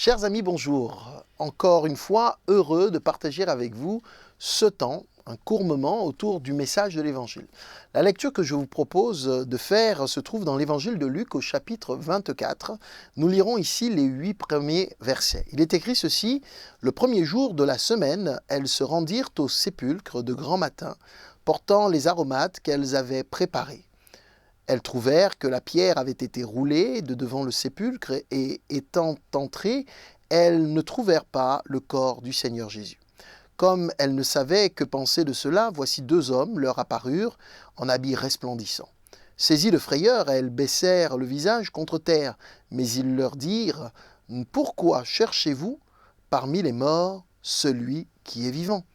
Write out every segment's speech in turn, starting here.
Chers amis, bonjour. Encore une fois, heureux de partager avec vous ce temps, un court moment autour du message de l'Évangile. La lecture que je vous propose de faire se trouve dans l'Évangile de Luc au chapitre 24. Nous lirons ici les 8 premiers versets. Il est écrit ceci: « Le premier jour de la semaine, elles se rendirent au sépulcre de grand matin, portant les aromates qu'elles avaient préparés. Elles trouvèrent que la pierre avait été roulée de devant le sépulcre et, étant entrées, elles ne trouvèrent pas le corps du Seigneur Jésus. Comme elles ne savaient que penser de cela, voici 2 hommes leur apparurent en habits resplendissants. Saisies de frayeur, elles baissèrent le visage contre terre, mais ils leur dirent: « Pourquoi cherchez-vous parmi les morts celui qui est vivant?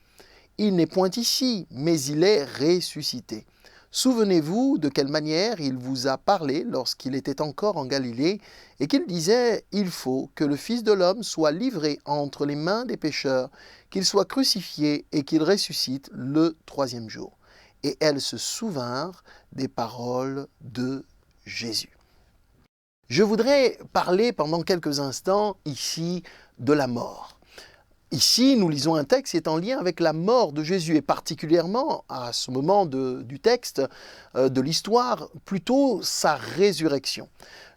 Il n'est point ici, mais il est ressuscité. Souvenez-vous de quelle manière il vous a parlé lorsqu'il était encore en Galilée et qu'il disait: il faut que le Fils de l'homme soit livré entre les mains des pécheurs, qu'il soit crucifié et qu'il ressuscite le 3e jour. » Et elles se souvinrent des paroles de Jésus. Je voudrais parler pendant quelques instants ici de la mort. Ici, nous lisons un texte qui est en lien avec la mort de Jésus, et particulièrement à ce moment du texte, de l'histoire, plutôt sa résurrection.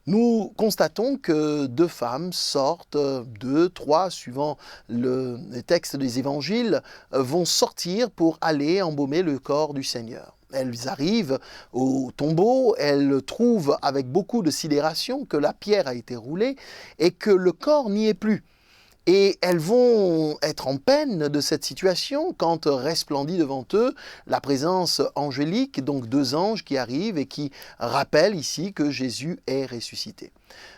Nous constatons que 2 femmes sortent, 2, 3, suivant les textes des évangiles, vont sortir pour aller embaumer le corps du Seigneur. Elles arrivent au tombeau, elles trouvent avec beaucoup de sidération que la pierre a été roulée et que le corps n'y est plus. Et elles vont être en peine de cette situation quand resplendit devant eux la présence angélique, donc 2 anges qui arrivent et qui rappellent ici que Jésus est ressuscité.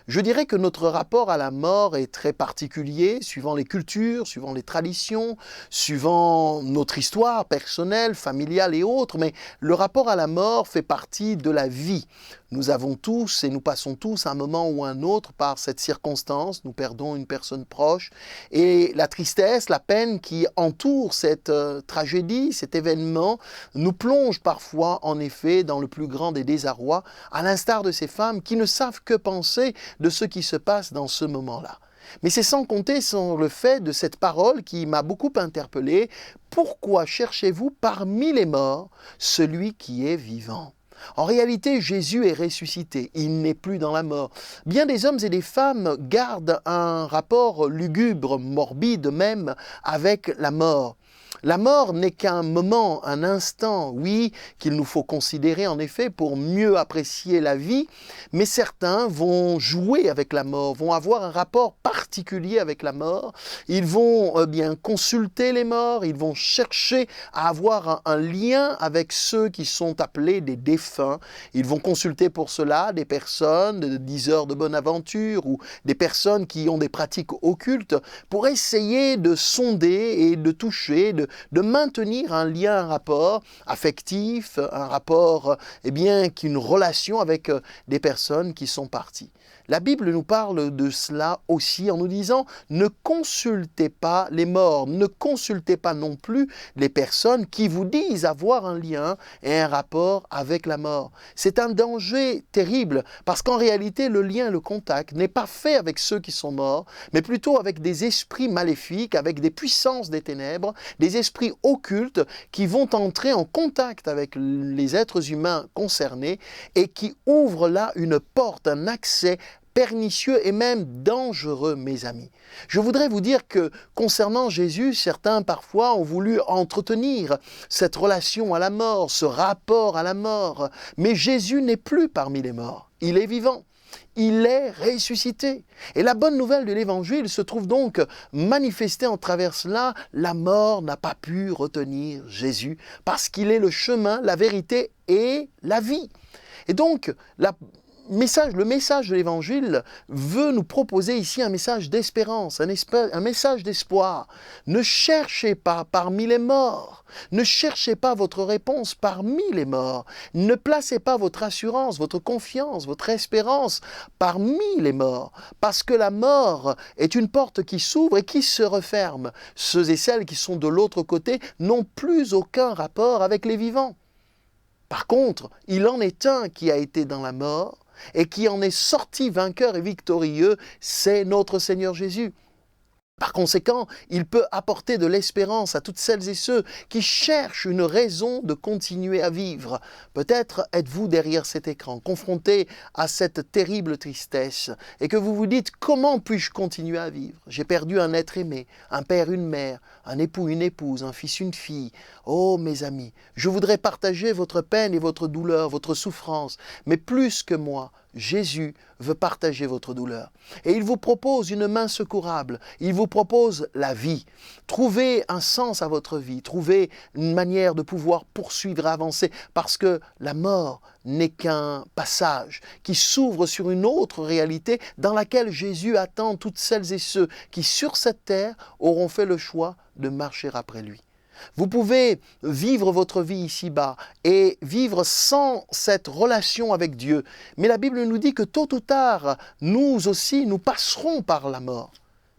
Je dirais que notre rapport à la mort est très particulier, suivant les cultures, suivant les traditions, suivant notre histoire personnelle, familiale et autres, mais le rapport à la mort fait partie de la vie. Nous avons tous et nous passons tous à un moment ou un autre par cette circonstance, nous perdons une personne proche, et la tristesse, la peine qui entoure cette tragédie, cet événement, nous plonge parfois en effet dans le plus grand des désarrois, à l'instar de ces femmes qui ne savent que penser de ce qui se passe dans ce moment-là. Mais c'est sans compter sur le fait de cette parole qui m'a beaucoup interpellé: « Pourquoi cherchez-vous parmi les morts celui qui est vivant ?» En réalité, Jésus est ressuscité, il n'est plus dans la mort. Bien des hommes et des femmes gardent un rapport lugubre, morbide même, avec la mort. La mort n'est qu'un moment, un instant, oui, qu'il nous faut considérer en effet pour mieux apprécier la vie, mais certains vont jouer avec la mort, vont avoir un rapport particulier avec la mort, ils vont bien consulter les morts, ils vont chercher à avoir un lien avec ceux qui sont appelés des défunts, ils vont consulter pour cela des personnes, des diseurs de bonne aventure ou des personnes qui ont des pratiques occultes pour essayer de sonder et de toucher, de maintenir un lien, un rapport affectif, un rapport, qu'une relation avec des personnes qui sont parties. La Bible nous parle de cela aussi en nous disant: ne consultez pas les morts, ne consultez pas non plus les personnes qui vous disent avoir un lien et un rapport avec la mort. C'est un danger terrible parce qu'en réalité, le lien, le contact n'est pas fait avec ceux qui sont morts, mais plutôt avec des esprits maléfiques, avec des puissances des ténèbres, des esprits occultes qui vont entrer en contact avec les êtres humains concernés et qui ouvrent là une porte, un accès pernicieux et même dangereux, mes amis. Je voudrais vous dire que concernant Jésus, certains parfois ont voulu entretenir cette relation à la mort, ce rapport à la mort, mais Jésus n'est plus parmi les morts, il est vivant. Il est ressuscité. Et la bonne nouvelle de l'Évangile se trouve donc manifestée en travers cela. La mort n'a pas pu retenir Jésus parce qu'il est le chemin, la vérité et la vie. Et donc, le message de l'Évangile veut nous proposer ici un message d'espérance, un message d'espoir. Ne cherchez pas parmi les morts, ne cherchez pas votre réponse parmi les morts, ne placez pas votre assurance, votre confiance, votre espérance parmi les morts, parce que la mort est une porte qui s'ouvre et qui se referme. Ceux et celles qui sont de l'autre côté n'ont plus aucun rapport avec les vivants. Par contre, il en est un qui a été dans la mort, et qui en est sorti vainqueur et victorieux, c'est notre Seigneur Jésus. Par conséquent, il peut apporter de l'espérance à toutes celles et ceux qui cherchent une raison de continuer à vivre. Peut-être êtes-vous derrière cet écran, confronté à cette terrible tristesse, et que vous vous dites « Comment puis-je continuer à vivre? J'ai perdu un être aimé, un père, une mère, un époux, une épouse, un fils, une fille. Oh mes amis, je voudrais partager votre peine et votre douleur, votre souffrance, mais plus que moi, Jésus veut partager votre douleur. Et il vous propose une main secourable, il vous propose la vie. Trouvez un sens à votre vie, trouvez une manière de pouvoir poursuivre et avancer, parce que la mort n'est qu'un passage qui s'ouvre sur une autre réalité dans laquelle Jésus attend toutes celles et ceux qui sur cette terre auront fait le choix de marcher après lui. Vous pouvez vivre votre vie ici-bas et vivre sans cette relation avec Dieu. Mais la Bible nous dit que tôt ou tard, nous aussi, nous passerons par la mort.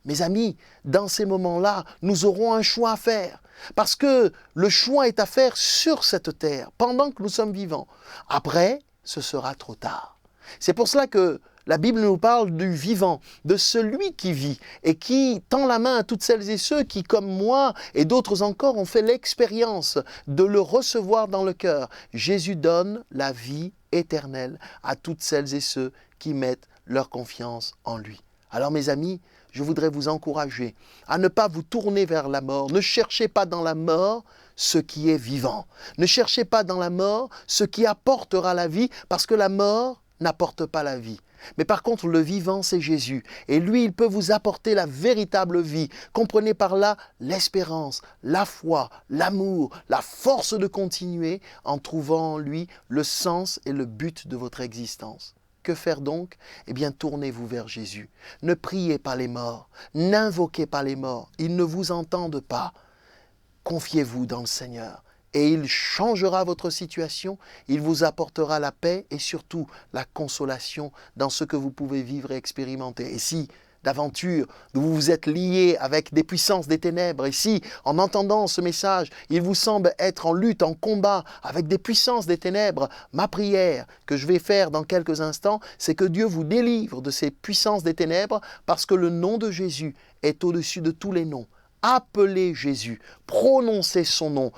Mes amis, dans ces moments-là, nous aurons un choix à faire. Parce que le choix est à faire sur cette terre, pendant que nous sommes vivants. Après, ce sera trop tard. C'est pour cela que la Bible nous parle du vivant, de celui qui vit et qui tend la main à toutes celles et ceux qui, comme moi et d'autres encore, ont fait l'expérience de le recevoir dans le cœur. Jésus donne la vie éternelle à toutes celles et ceux qui mettent leur confiance en lui. Alors mes amis, je voudrais vous encourager à ne pas vous tourner vers la mort. Ne cherchez pas dans la mort ce qui est vivant. Ne cherchez pas dans la mort ce qui apportera la vie, parce que la mort n'apporte pas la vie. Mais par contre, le vivant, c'est Jésus. Et lui, il peut vous apporter la véritable vie. Comprenez par là l'espérance, la foi, l'amour, la force de continuer en trouvant en lui le sens et le but de votre existence. Que faire donc? Eh bien, tournez-vous vers Jésus. Ne priez pas les morts, n'invoquez pas les morts. Ils ne vous entendent pas. Confiez-vous dans le Seigneur. Et il changera votre situation, il vous apportera la paix et surtout la consolation dans ce que vous pouvez vivre et expérimenter. Et si, d'aventure, vous vous êtes lié avec des puissances des ténèbres, et si, en entendant ce message, il vous semble être en lutte, en combat avec des puissances des ténèbres, ma prière que je vais faire dans quelques instants, c'est que Dieu vous délivre de ces puissances des ténèbres, parce que le nom de Jésus est au-dessus de tous les noms. Appelez Jésus, prononcez son nom,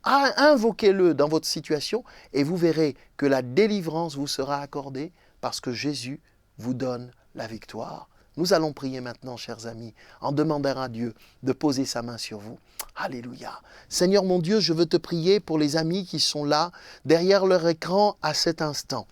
invoquez-le dans votre situation et vous verrez que la délivrance vous sera accordée parce que Jésus vous donne la victoire. Nous allons prier maintenant, chers amis, en demandant à Dieu de poser sa main sur vous. Alléluia. Seigneur mon Dieu, je veux te prier pour les amis qui sont là, derrière leur écran à cet instant.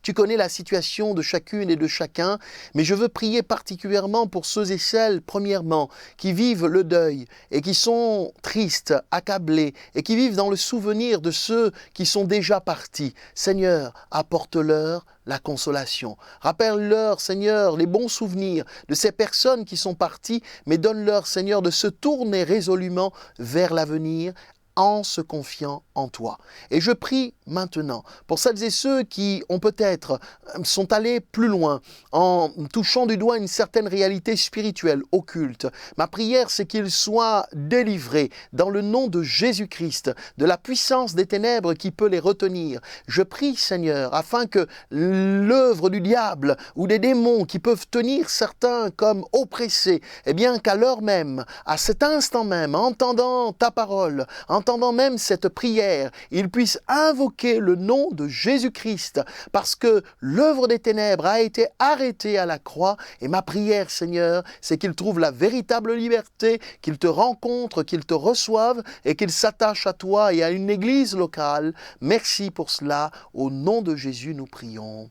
Tu connais la situation de chacune et de chacun, mais je veux prier particulièrement pour ceux et celles, premièrement, qui vivent le deuil et qui sont tristes, accablés et qui vivent dans le souvenir de ceux qui sont déjà partis. Seigneur, apporte-leur la consolation. Rappelle-leur, Seigneur, les bons souvenirs de ces personnes qui sont parties, mais donne-leur, Seigneur, de se tourner résolument vers l'avenir en se confiant en toi. Et je prie maintenant pour celles et ceux qui ont peut-être sont allés plus loin en touchant du doigt une certaine réalité spirituelle, occulte. Ma prière, c'est qu'ils soient délivrés dans le nom de Jésus-Christ, de la puissance des ténèbres qui peut les retenir. Je prie, Seigneur, afin que l'œuvre du diable ou des démons qui peuvent tenir certains comme oppressés, eh bien qu'à l'heure même, à cet instant même, entendant ta parole, entendant même cette prière, ils puissent invoquer le nom de Jésus-Christ, parce que l'œuvre des ténèbres a été arrêtée à la croix. Et ma prière, Seigneur, c'est qu'ils trouvent la véritable liberté, qu'ils te rencontrent, qu'ils te reçoivent et qu'ils s'attachent à toi et à une église locale. Merci pour cela. Au nom de Jésus, nous prions.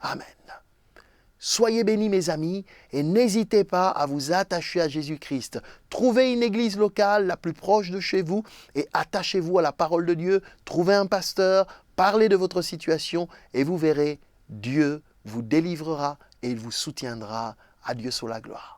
Amen. Soyez bénis mes amis et n'hésitez pas à vous attacher à Jésus-Christ. Trouvez une église locale la plus proche de chez vous et attachez-vous à la parole de Dieu. Trouvez un pasteur, parlez de votre situation et vous verrez, Dieu vous délivrera et il vous soutiendra. À Dieu soit la gloire.